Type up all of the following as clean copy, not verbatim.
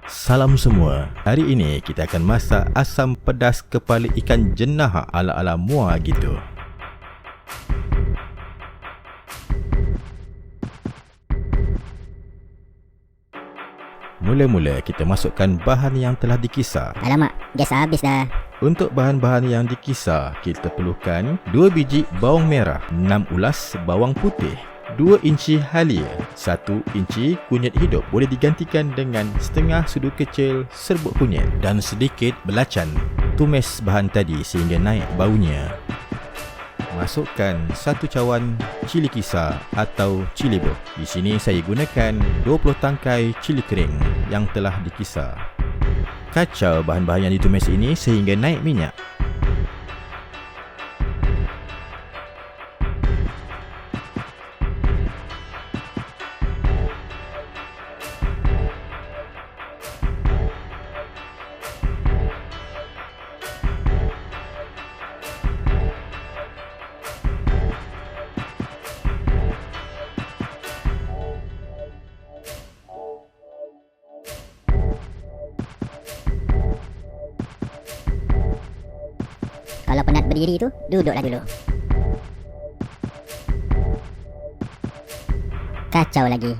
Salam semua. Hari ini kita akan masak asam pedas kepala ikan jenahak ala-ala Muar gitu. Mula-mula kita masukkan bahan yang telah dikisar. Alamak, gas habis dah. Untuk bahan-bahan yang dikisar, kita perlukan 2 biji bawang merah, 6 ulas bawang putih, 2 inci halia, 1 inci kunyit hidup, boleh digantikan dengan setengah sudu kecil serbuk kunyit, dan sedikit belacan. Tumis bahan tadi sehingga naik baunya. Masukkan 1 cawan cili kisar atau cili. Di sini saya gunakan 20 tangkai cili kering yang telah dikisar. Kacau bahan-bahan yang ditumis ini sehingga naik minyak. Kalau penat berdiri tu, duduklah dulu. Kacau lagi.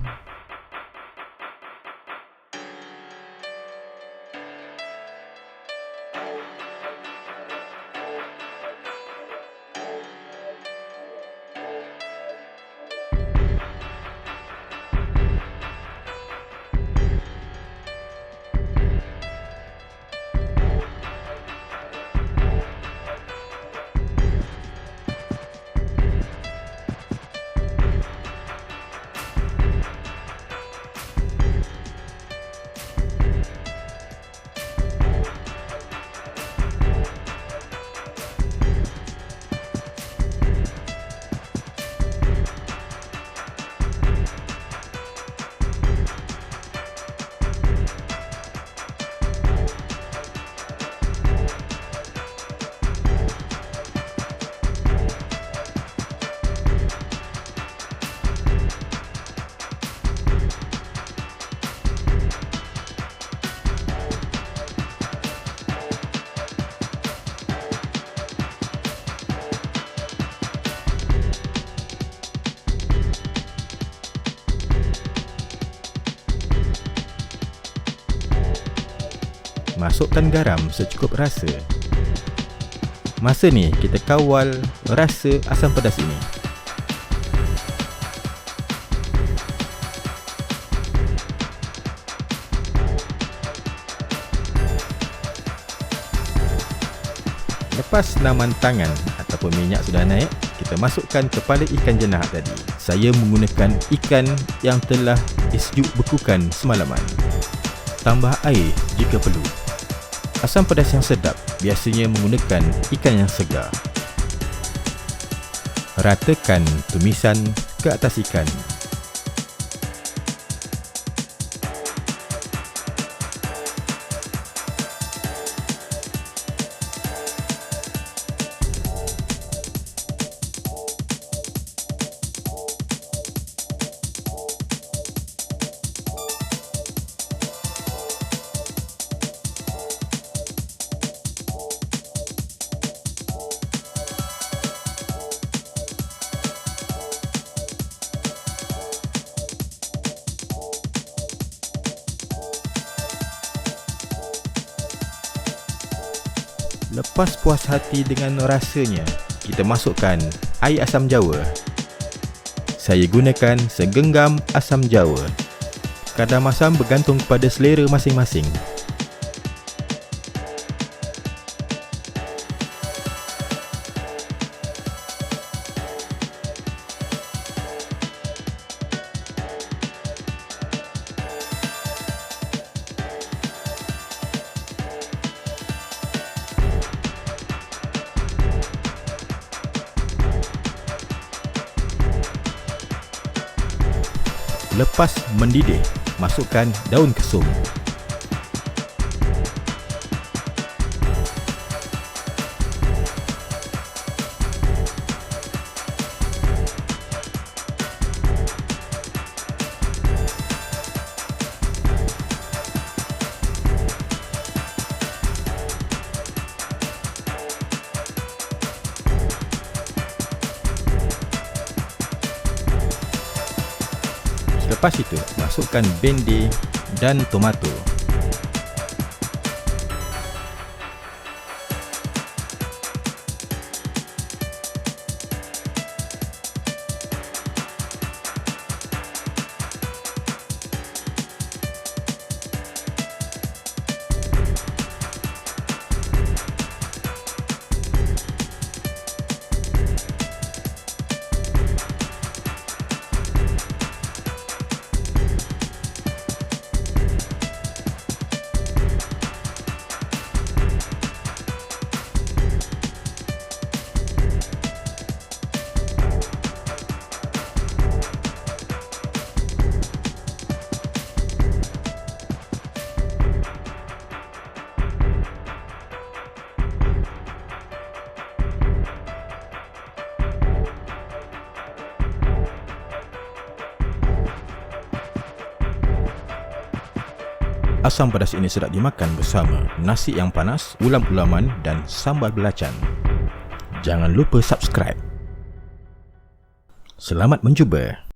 Masukkan garam secukup rasa. Masa ni kita kawal rasa asam pedas ini. Lepas naman tangan ataupun minyak sudah naik, kita masukkan kepala ikan jenahak tadi. Saya menggunakan ikan yang telah disejuk bekukan semalaman. Tambah air jika perlu. Asam pedas yang sedap biasanya menggunakan ikan yang segar. Ratakan tumisan ke atas ikan. Lepas puas hati dengan rasanya, kita masukkan air asam jawa. Saya gunakan segenggam asam jawa. Kadar masam bergantung kepada selera masing-masing. Lepas mendidih, masukkan daun kesum. Lepas itu, masukkan bendi dan tomato. Asam pedas ini sedap dimakan bersama nasi yang panas, ulam-ulaman dan sambal belacan. Jangan lupa subscribe. Selamat mencuba.